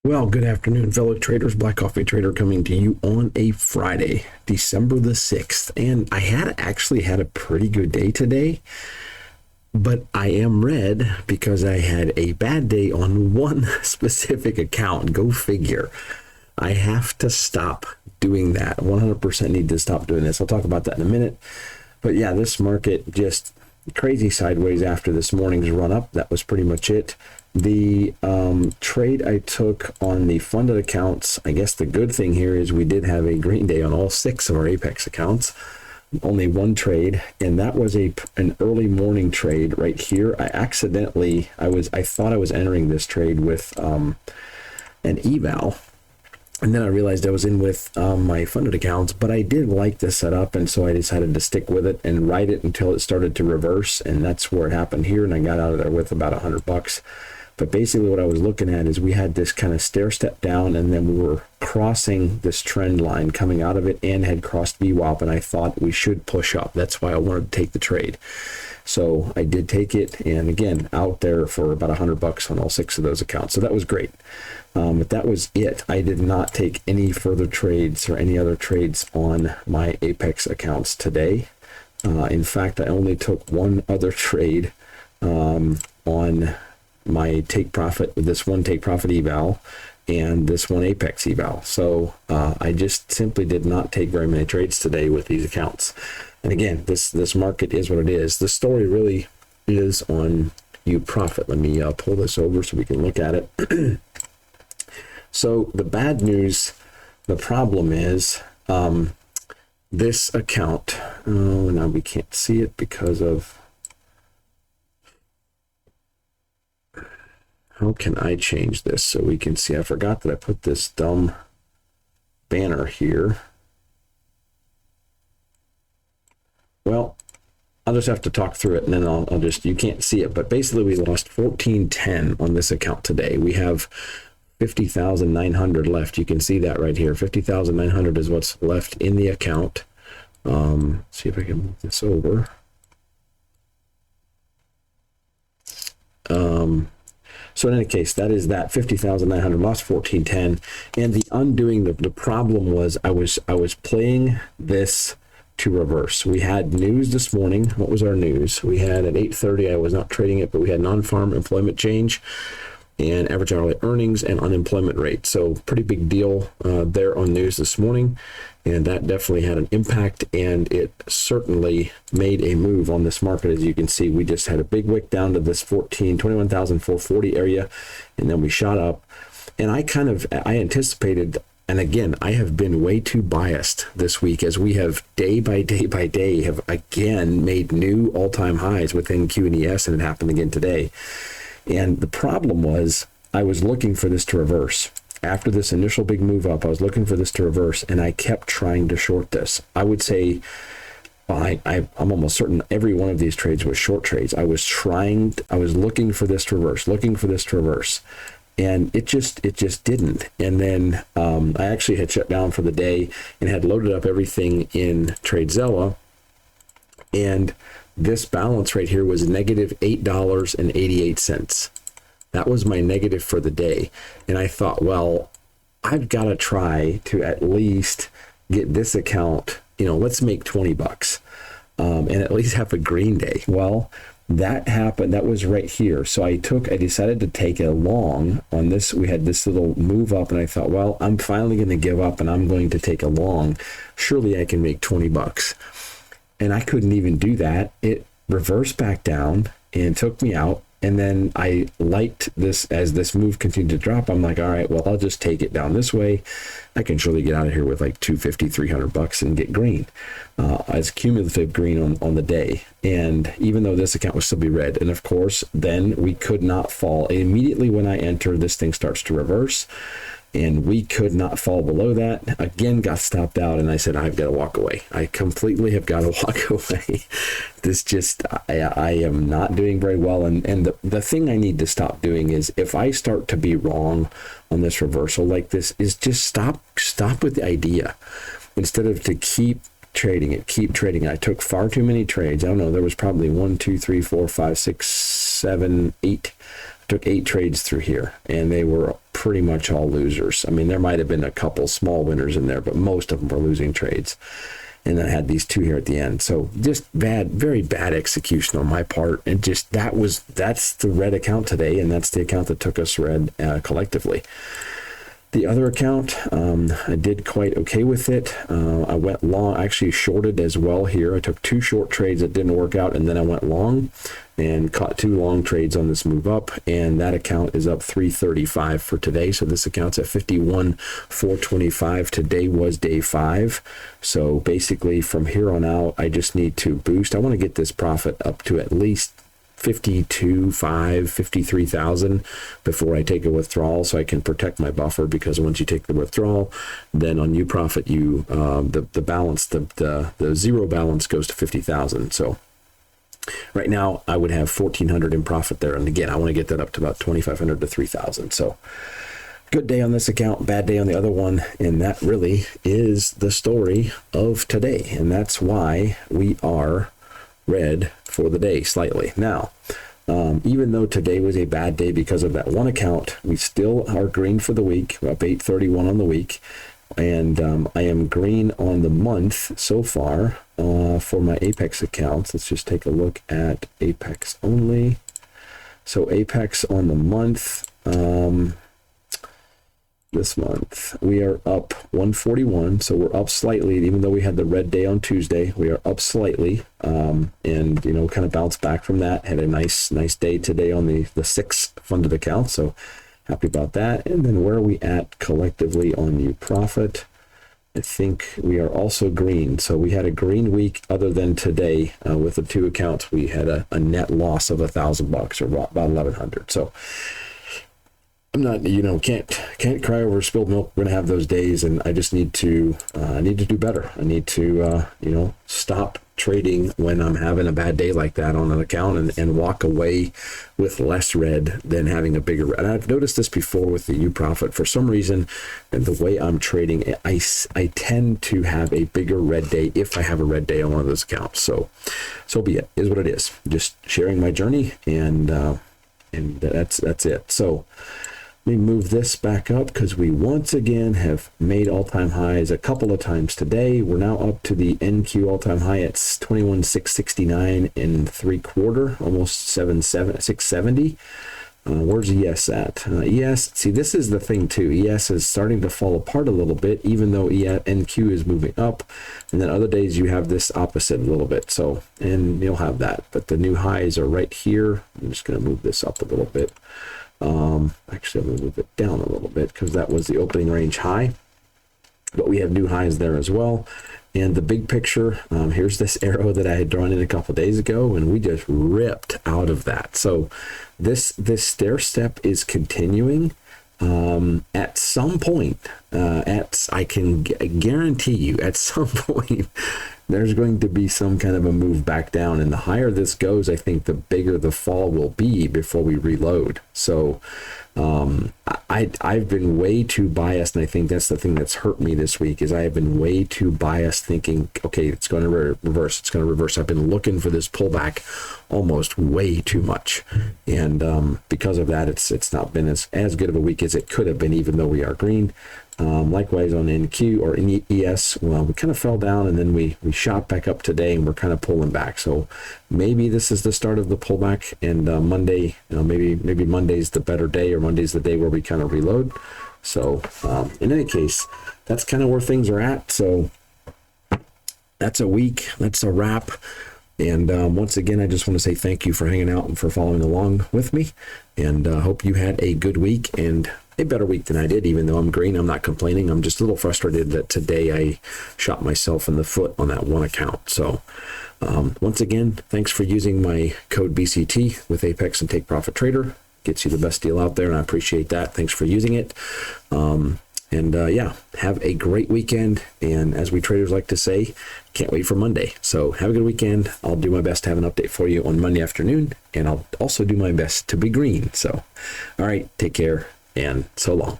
Well, good afternoon, fellow traders. Black Coffee Trader coming to you on a Friday, December the 6th. And I actually had a pretty good day today, but I am red because I had a bad day on one specific account. Go figure. I have to stop doing that. 100% need to stop doing this. I'll talk about that in a minute. But yeah, this market just crazy sideways after this morning's run up. That was pretty much it. The trade I took on the funded accounts, I guess the good thing here is we did have a green day on all 6 of our Apex accounts. Only one trade, and that was an early morning trade right here. I thought I was entering this trade with an eval, and then I realized I was in with my funded accounts, but I did like the setup, and so I decided to stick with it and ride it until it started to reverse, and that's where it happened here, and I got out of there with about $100. But basically what I was looking at is we had this kind of stair step down, and then we were crossing this trend line coming out of it and had crossed VWAP, and I thought we should push up. That's why I wanted to take the trade. So I did take it, and again, out there for about $100 on all 6 of those accounts. So that was great. But that was it. I did not take any further trades or any other trades on my Apex accounts today. In fact, I only took one other trade on my take profit with this one take profit eval and this one Apex eval. So I just simply did not take very many trades today with these accounts. And again, this market is what it is. The story really is on you profit. Let me pull this over so we can look at it. So the bad news, the problem is this account. Oh, now we can't see it because of. How can I change this so we can see? I forgot that I put this dumb banner here. Well, I'll just have to talk through it, and then I'll just, you can't see it, but basically we lost 1410 on this account today. We have 50,900 left. You can see that right here. 50,900 is what's left in the account. See if I can move this over. So in any case, that is that 50,900 lost 1410, and the undoing, the problem was I was playing this to reverse. We had news this morning. What was our news? We had at 8:30. I was not trading it, but we had non-farm employment change and average hourly earnings and unemployment rate. So pretty big deal there on news this morning, and that definitely had an impact, and it certainly made a move on this market. As you can see, we just had a big wick down to this 21,440 area, and then we shot up. And I anticipated, and again, I have been way too biased this week, as we have day by day have again made new all-time highs within QNES, and it happened again today. And the problem was I was looking for this to reverse. After this initial big move up, I was looking for this to reverse, and I kept trying to short this. I would say, well, I'm almost certain every one of these trades was short trades. I was looking for this to reverse, and it just didn't. And then I actually had shut down for the day and had loaded up everything in TradeZella, and this balance right here was negative $8.88. That was my negative for the day. And I thought, well, I've got to try to at least get this account, let's make $20 and at least have a green day. Well, that happened. That was right here. So I decided to take a long on this. We had this little move up, and I thought, well, I'm finally going to give up and I'm going to take a long. Surely I can make $20. And I couldn't even do that. It reversed back down and took me out. And then I liked this as this move continued to drop. I'm like, all right, well, I'll just take it down this way. I can surely get out of here with like $250, $300 and get green as cumulative green on the day. And even though this account will still be red, and of course, then we could not fall. Immediately when I enter, this thing starts to reverse. And we could not fall below that. Again, got stopped out, and I said, I've got to walk away. I completely have got to walk away. This just, I am not doing very well. And the thing I need to stop doing is, if I start to be wrong on this reversal like this, is just stop with the idea. Instead of to keep trading it. I took far too many trades. I don't know. There was probably 1, 2, 3, 4, 5, 6, 7, 8 took 8 trades through here, and they were pretty much all losers. I mean, there might have been a couple small winners in there, but most of them were losing trades. And then I had these 2 here at the end. So just bad, very bad execution on my part. And just that's the red account today, and that's the account that took us red collectively. The other account, I did quite okay with it. I went long, actually shorted as well here. I took 2 short trades that didn't work out, and then I went long and caught 2 long trades on this move up, and that account is up 335 for today. So this account's at 51,425. Today was day 5. So basically from here on out, I just need to boost. I want to get this profit up to at least 53,000 before I take a withdrawal, so I can protect my buffer, because once you take the withdrawal, then on new profit, you the balance, the zero balance goes to 50,000. So right now I would have 1,400 in profit there, and again I want to get that up to about 2,500 to 3,000. So good day on this account, bad day on the other one, and that really is the story of today, and that's why we are red for the day slightly. Now, even though today was a bad day because of that one account, we still are green for the week, up 831 on the week, and I am green on the month so far for my Apex accounts. Let's just take a look at Apex only. So Apex on the month, this month we are up 141, so we're up slightly, even though we had the red day on Tuesday. We are up slightly, and you know, kind of bounced back from that. Had a nice day today on the 6 funded account, so happy about that. And then where are we at collectively on new profit? I think we are also green. So we had a green week other than today. With the 2 accounts, we had a net loss of $1,000 or about 1,100. So I'm not, you know, can't cry over spilled milk. We're gonna have those days, and I just need to do better. I need to you know, stop trading when I'm having a bad day like that on an account, and walk away with less red than having a bigger red. And I've noticed this before with the new profit. For some reason, and the way I'm trading, I tend to have a bigger red day if I have a red day on one of those accounts. So be it. Is what it is. Just sharing my journey, and that's it. So let me move this back up, because we once again have made all-time highs a couple of times today. We're now up to the NQ all-time high at 21,669 and 3/4, almost 670. Where's ES at? ES, see, this is the thing too. ES is starting to fall apart a little bit, even though NQ is moving up. And then other days you have this opposite a little bit. So, and you'll have that. But the new highs are right here. I'm just going to move this up a little bit. Actually, I'm going to move it down a little bit, because that was the opening range high. But we have new highs there as well. And the big picture, here's this arrow that I had drawn in a couple of days ago, and we just ripped out of that. So this stair step is continuing. At some point, I can guarantee you, at some point, there's going to be some kind of a move back down, and the higher this goes, I think the bigger the fall will be before we reload. So I've been way too biased, and I think that's the thing that's hurt me this week, is I have been way too biased, thinking, okay, it's going to reverse, it's going to reverse. I've been looking for this pullback almost way too much, and because of that, it's not been as good of a week as it could have been, even though we are green. Likewise on NQ or ES, well, we kind of fell down, and then we shot back up today, and we're kind of pulling back. So maybe this is the start of the pullback, and Monday, maybe Monday's the better day, or Monday's the day where we kind of reload. So in any case, that's kind of where things are at. So that's a week, that's a wrap. And once again, I just want to say thank you for hanging out and for following along with me, and hope you had a good week and a better week than I did. Even though I'm green, I'm not complaining. I'm just a little frustrated that today I shot myself in the foot on that one account. So once again, thanks for using my code BCT with Apex and Take Profit Trader. Gets you the best deal out there, and I appreciate that. Thanks for using it. Yeah, have a great weekend. And as we traders like to say, can't wait for Monday. So have a good weekend. I'll do my best to have an update for you on Monday afternoon, and I'll also do my best to be green. So, all right, take care, and so long.